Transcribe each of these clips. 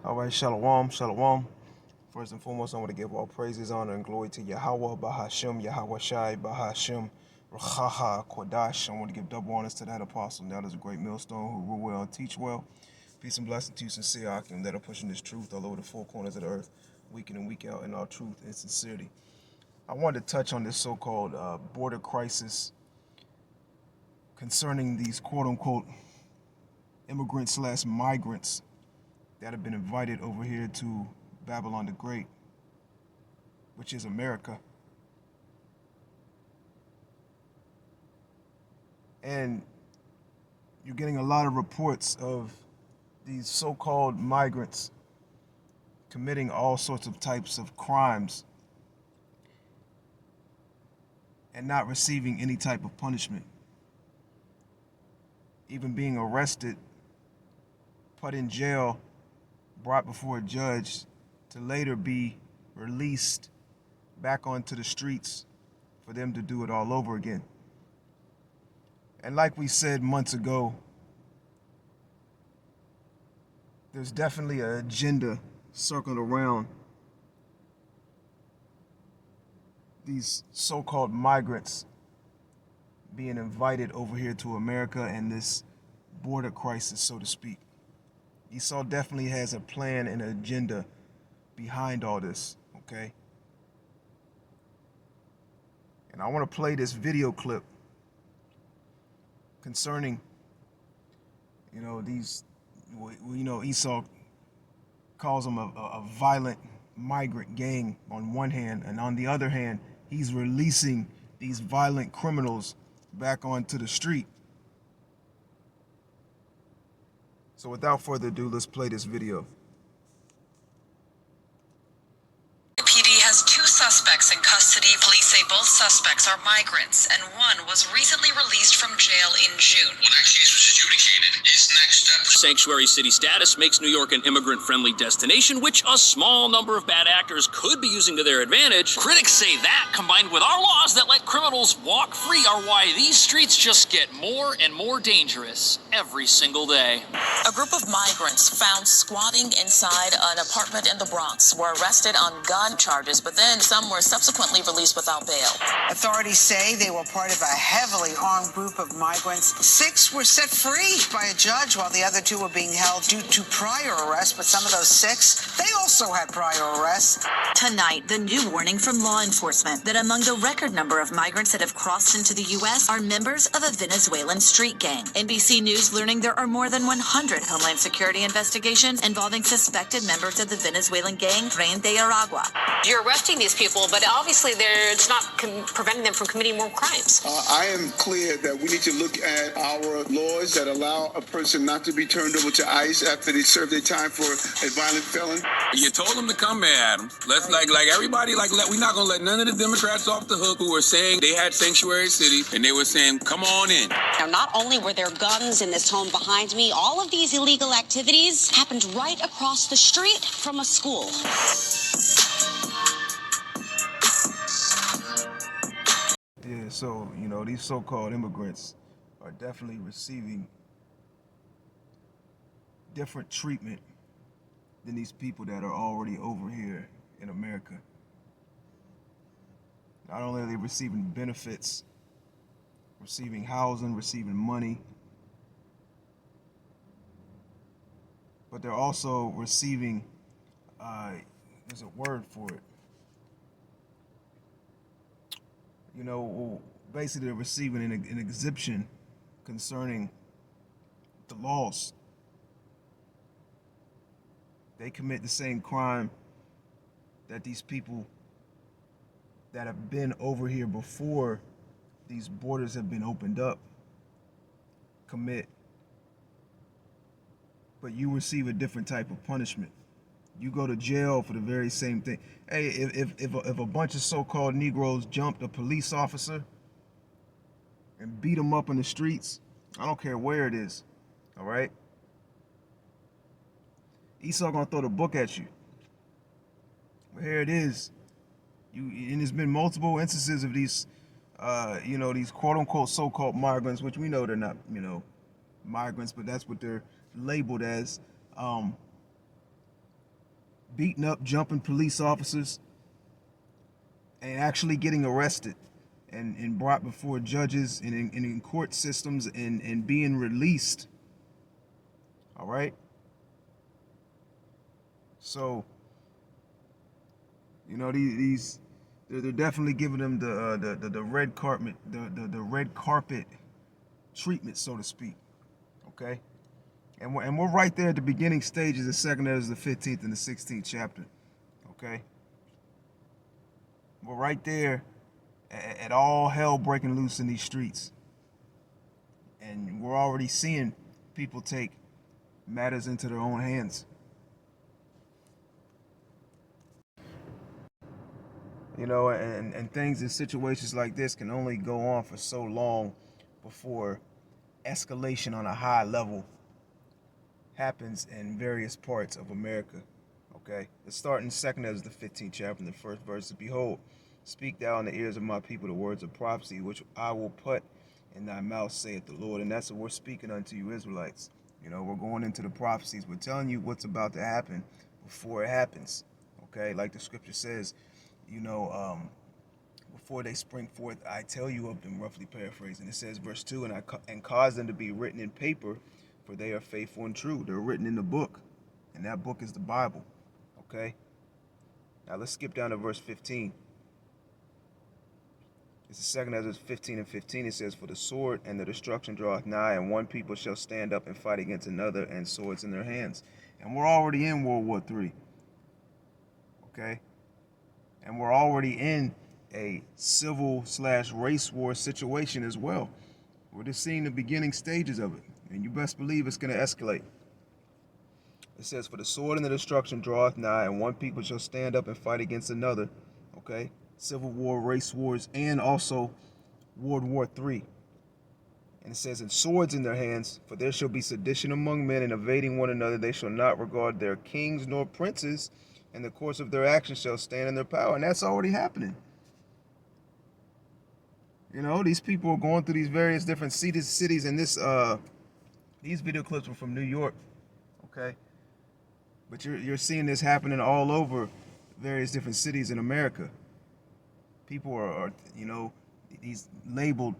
All right, shalom, shalom. First and foremost, I want to give all praises, honor, and glory to Yahweh, Bahashem, Yahweh Shai, Bahashem, Rachaha, Kodash. I want to give double honors to that apostle. Now there's a great millstone who rule well and teach well. Peace and blessing to you, sincere Akim, that are pushing this truth all over the four corners of the earth, week in and week out, in our truth and sincerity. I wanted to touch on this so-called border crisis concerning these quote-unquote immigrants/migrants that have been invited over here to Babylon the Great, which is America. And you're getting a lot of reports of these so-called migrants committing all sorts of types of crimes and not receiving any type of punishment. Even being arrested, put in jail, brought before a judge to later be released back onto the streets for them to do it all over again. And like we said months ago, there's definitely an agenda circled around these so-called migrants being invited over here to America and this border crisis, so to speak. Esau definitely has a plan and an agenda behind all this, okay? And I want to play this video clip concerning, Esau calls them a violent migrant gang on one hand, and on the other hand, he's releasing these violent criminals back onto the street. So without further ado, let's play this video. PD has two suspects in custody. Police say both suspects are migrants, and one was recently released from jail in June. When that case was adjudicated, his next step... Sanctuary city status makes New York an immigrant-friendly destination, which a small number of bad actors could be using to their advantage. Critics say that, combined with our laws that let criminals walk free, are why these streets just get more and more dangerous every single day. A group of migrants found squatting inside an apartment in the Bronx were arrested on gun charges, but then some were subsequently released without bail. Authorities say they were part of a heavily armed group of migrants. 6 were set free by a judge, while the other 2 were being held due to prior arrests. But some of those 6, they also had prior arrests. Tonight, the new warning from law enforcement that among the record number of migrants that have crossed into the U.S. are members of a Venezuelan street gang. NBC News learning there are more than 100 Homeland Security investigations involving suspected members of the Venezuelan gang Tren de Aragua. You're arresting these people, but obviously it's not preventing them from committing more crimes. I am clear that we need to look at our laws that allow a person not to be turned over to ICE after they serve their time for a violent felon. You told them to come, man, Adams. Let's like everybody, we're not gonna let none of the Democrats off the hook who were saying they had sanctuary city and they were saying, come on in. Now, not only were there guns in this home behind me, all of these illegal activities happened right across the street from a school. Yeah, so, these so-called immigrants are definitely receiving different treatment than these people that are already over here in America. Not only are they receiving benefits, receiving housing, receiving money, but they're also receiving, there's a word for it. Basically they're receiving an exemption concerning the laws. They commit the same crime that these people that have been over here before these borders have been opened up commit. But you receive a different type of punishment. You go to jail for the very same thing. Hey, if a bunch of so-called Negroes jumped a police officer and beat him up in the streets, I don't care where it is, all right? Esau gonna throw the book at you. But here it is. And there's been multiple instances of these, these quote-unquote so-called migrants, which we know they're not, migrants, but that's what they're labeled as. beating up, jumping police officers, and actually getting arrested and brought before judges and in court systems and being released. All right. So, you know, they're definitely giving them the red carpet, the red carpet treatment, so to speak. Okay. And we're right there at the beginning stages of 2 Ezra, the 15th and the 16th chapter. Okay. We're right there at all hell breaking loose in these streets. And we're already seeing people take matters into their own hands. You know, and things in situations like this can only go on for so long before escalation on a high level happens in various parts of America. Okay, let's start in 2 Ezra, the 15th chapter, in the first verse. Behold, speak thou in the ears of my people the words of prophecy, which I will put in thy mouth, saith the Lord. And that's what we're speaking unto you Israelites. You know, we're going into the prophecies. We're telling you what's about to happen before it happens. Okay, like the scripture says, you know, before they spring forth, I tell you of them, roughly paraphrasing. It says, verse 2, and cause them to be written in paper, for they are faithful and true. They're written in the book, and that book is the Bible. Okay? Now let's skip down to verse 15. It's the 2 Ezra 15 and 15. It says, for the sword and the destruction draweth nigh, and one people shall stand up and fight against another, and swords in their hands. And we're already in World War III. Okay? And we're already in a civil/race war situation as well. We're just seeing the beginning stages of it. And you best believe it's going to escalate. It says, for the sword and the destruction draweth nigh, and one people shall stand up and fight against another. Okay? Civil war, race wars, and also World War III. And it says, and swords in their hands, for there shall be sedition among men, and evading one another. They shall not regard their kings nor princes, and the course of their actions shall stand in their power. And that's already happening. You know, these people are going through these various different cities, and these video clips were from New York. Okay? But you're seeing this happening all over various different cities in America. People are you know, these labeled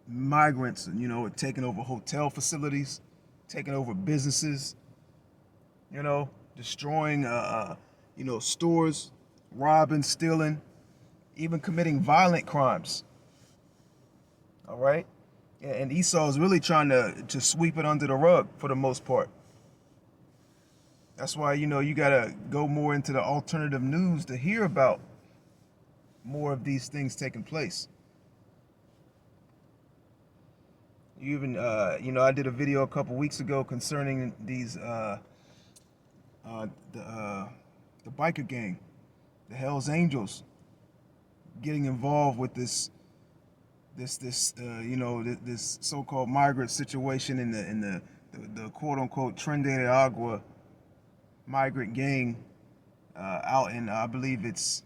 migrants, you know, are taking over hotel facilities, taking over businesses, you know, destroying, you know, stores, robbing, stealing, even committing violent crimes. All right? And Esau is really trying to sweep it under the rug for the most part. That's why, you know, you got to go more into the alternative news to hear about more of these things taking place. You even, you know, I did a video a couple weeks ago concerning these, the biker gang, the Hells Angels, getting involved with this you know, this so-called migrant situation in the quote-unquote Tren de Agua migrant gang out in, I believe it's,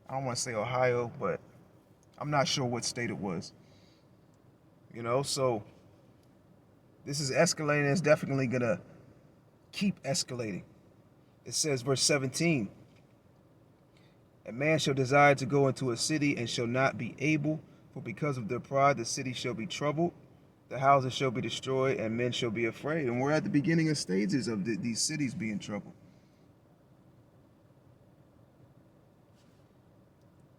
I don't want to say Ohio, but I'm not sure what state it was. You know, so this is escalating. It's definitely going to keep escalating. It says, verse 17, a man shall desire to go into a city and shall not be able, for because of their pride the city shall be troubled, the houses shall be destroyed, and men shall be afraid. And we're at the beginning of stages of these cities being troubled.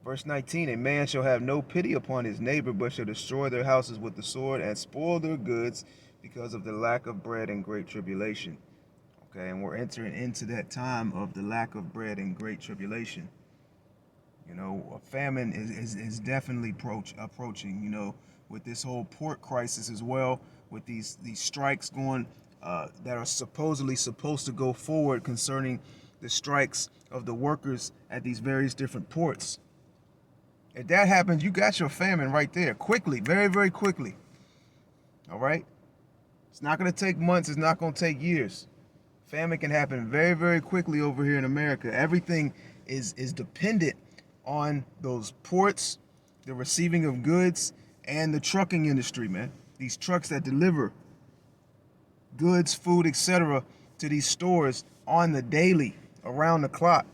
Verse 19, a man shall have no pity upon his neighbor, but shall destroy their houses with the sword and spoil their goods because of the lack of bread and great tribulation. Okay, and we're entering into that time of the lack of bread and great tribulation. You know, a famine is definitely approaching, you know, with this whole pork crisis as well, with these strikes going that are supposedly supposed to go forward concerning the strikes of the workers at these various different ports. If that happens, you got your famine right there, quickly, very, very quickly. All right? It's not going to take months. It's not going to take years. Famine can happen very, very quickly over here in America. Everything is dependent on those ports, the receiving of goods, and the trucking industry, man. These trucks that deliver goods, food, etc., to these stores on the daily, around the clock.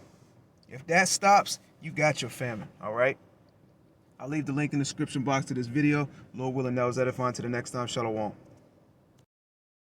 If that stops, you got your famine, all right? I'll leave the link in the description box to this video. Lord willing, that was edifying. To the next time, shalom.